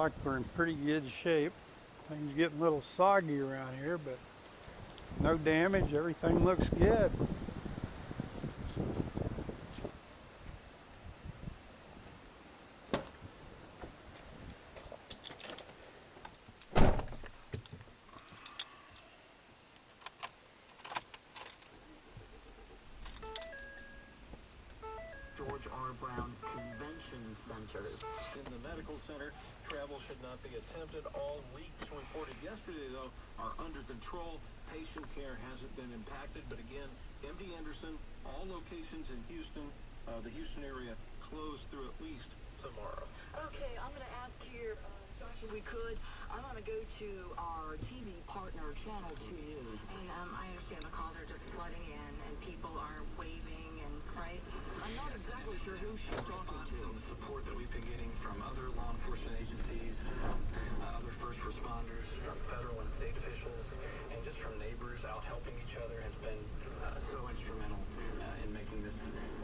like we're in pretty good shape. Things getting a little soggy around here, but no damage. Everything looks good. In the medical center, travel should not be attempted. All leaks reported yesterday, though, are under control. Patient care hasn't been impacted, but again, MD Anderson, all locations in Houston, the Houston area, closed through at least tomorrow. Okay, I'm going to ask here, Josh, if we could, I'm going to go to our TV partner, Channel 2 News, and I understand the calls are just flooding in, and people are waving, and right? I'm not exactly sure who she's talking to. The support that we've been getting from other law enforcement agencies, other first responders, from federal and state officials, and just from neighbors out helping each other has been so instrumental in making this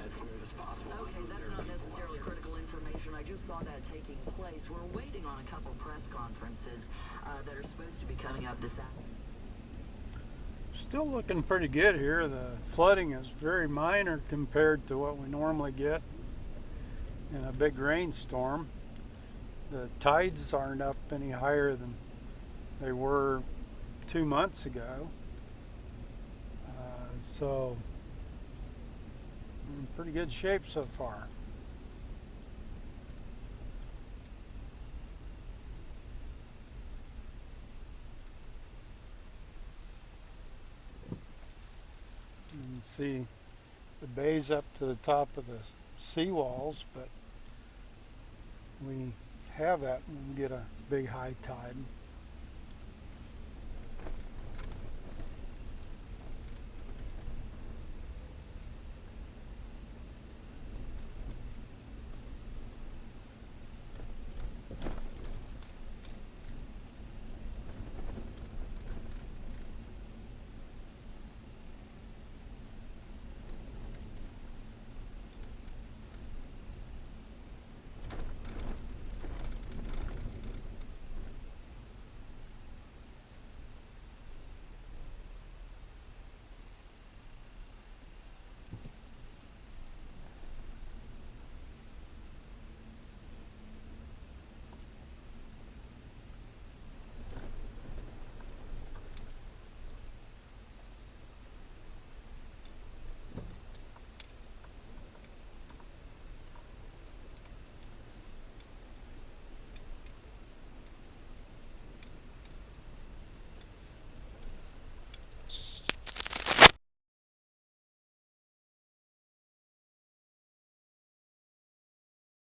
as smooth as possible. Okay, that's not necessarily critical information. I just saw that taking place. We're waiting on a couple press conferences that are supposed to be coming up this afternoon. Still looking pretty good here. The flooding is very minor compared to what we normally get in a big rainstorm. The tides aren't up any higher than they were 2 months ago. So we're in pretty good shape so far. You can see the bay's up to the top of the seawalls, but we have that when we get a big high tide.